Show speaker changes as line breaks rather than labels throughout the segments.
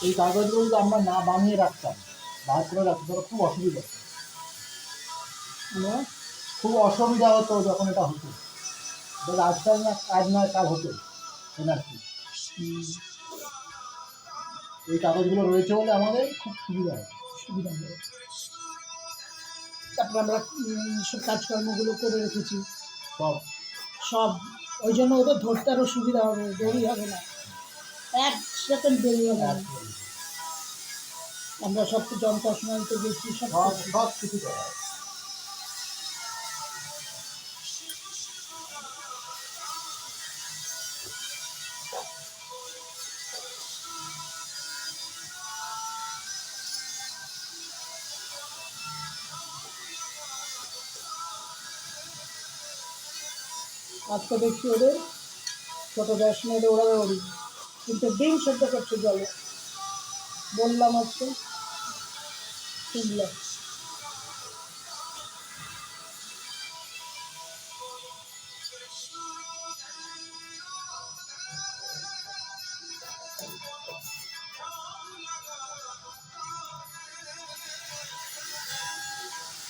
এই কাগজগুলো যদি আমরা না বানিয়ে রাখতাম, বার করে রাখতাম, তাহলে খুব অসুবিধা হতো। খুব অসুবিধা হতো যখন এটা হতো। আজকাল না কাজ নয়, কাজ হতো এনার্জি। এই কাগজগুলো রয়েছে বলে আমাদের খুব সুবিধা হয়।
তারপর আমরা সব কাজকর্মগুলো করে রেখেছি
সব
সব ওই জন্য ওদের ধরতে আরও সুবিধা হবে, দেরি হবে না, 1 সেকেন্ড দেরি হবে না। আমরা সব যন্ত্রণাতে গেছি,
সব কিছু করা।
আজকে দেখছি ওদের ছোটো গ্যাস মেরে ওড়াদৌড়ি, কিন্তু ডিম সেদ্ধ করছে জলে। বললাম আজকে শুনলাম।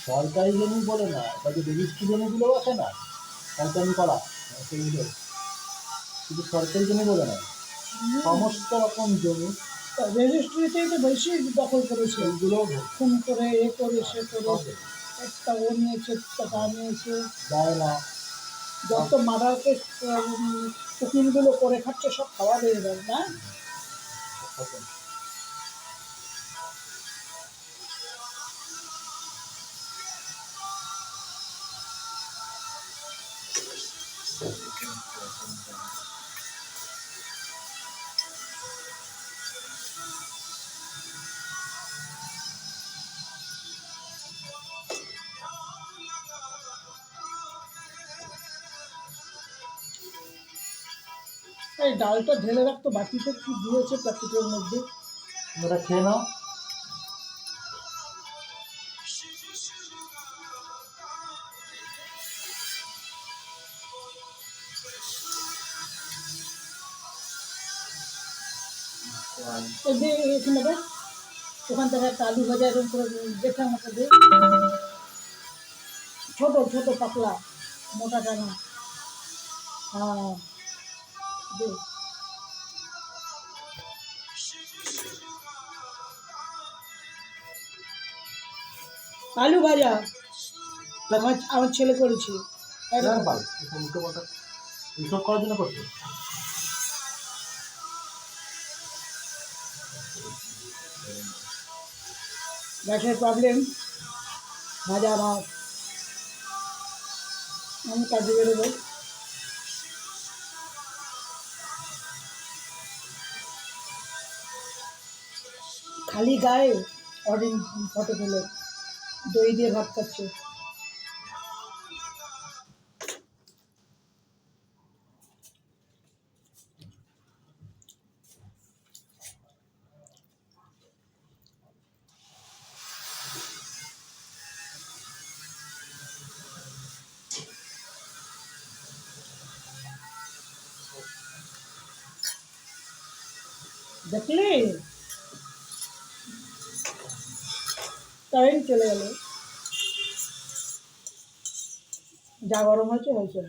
সরকারি জমি বলে না, বা যে রেজিস্ট্রি জমিগুলো আছে না, সরকারি করা সেইগুলো, শুধু সরকারি জমি বলে না, সমস্ত রকম জমি
রেজিস্ট্রিতেই তো বেশি দখল করেছে,
এইগুলো
ফোন করে এ করে সে করে, একটা ও নিয়েছে, তা নিয়েছে,
দেয় না।
যত মাদারকে কুকিংগুলো করে খাচ্ছে, সব খাওয়া দিয়ে দেয় না। এই ডালটা ঢেলে রাখতো বাটিতে, কি দিয়েছে প্যাকেটের মধ্যে,
ওটা খেয়ে নাও।
এখানে দেখ, ওখান থেকে একটা আলু ভাজা এরকম করে দেখে আমাকে দে, ছোটো ছোটো পাতলা, মোটাটা না। হ্যাঁ দে। আলু ভাজা আমার ছেলে করেছে।
এইসব করার জন্য করছে।
গ্যাসের প্রবলেম, ভাজা ভাত, আমি কাজে বেরোবো। খালি গায়ে অরিন ফটো তুলে দই দিয়ে ভাত খাচ্ছে। দেখলি কারেন্ট চলে গেল, যা গরম হয়েছে হয়েছে।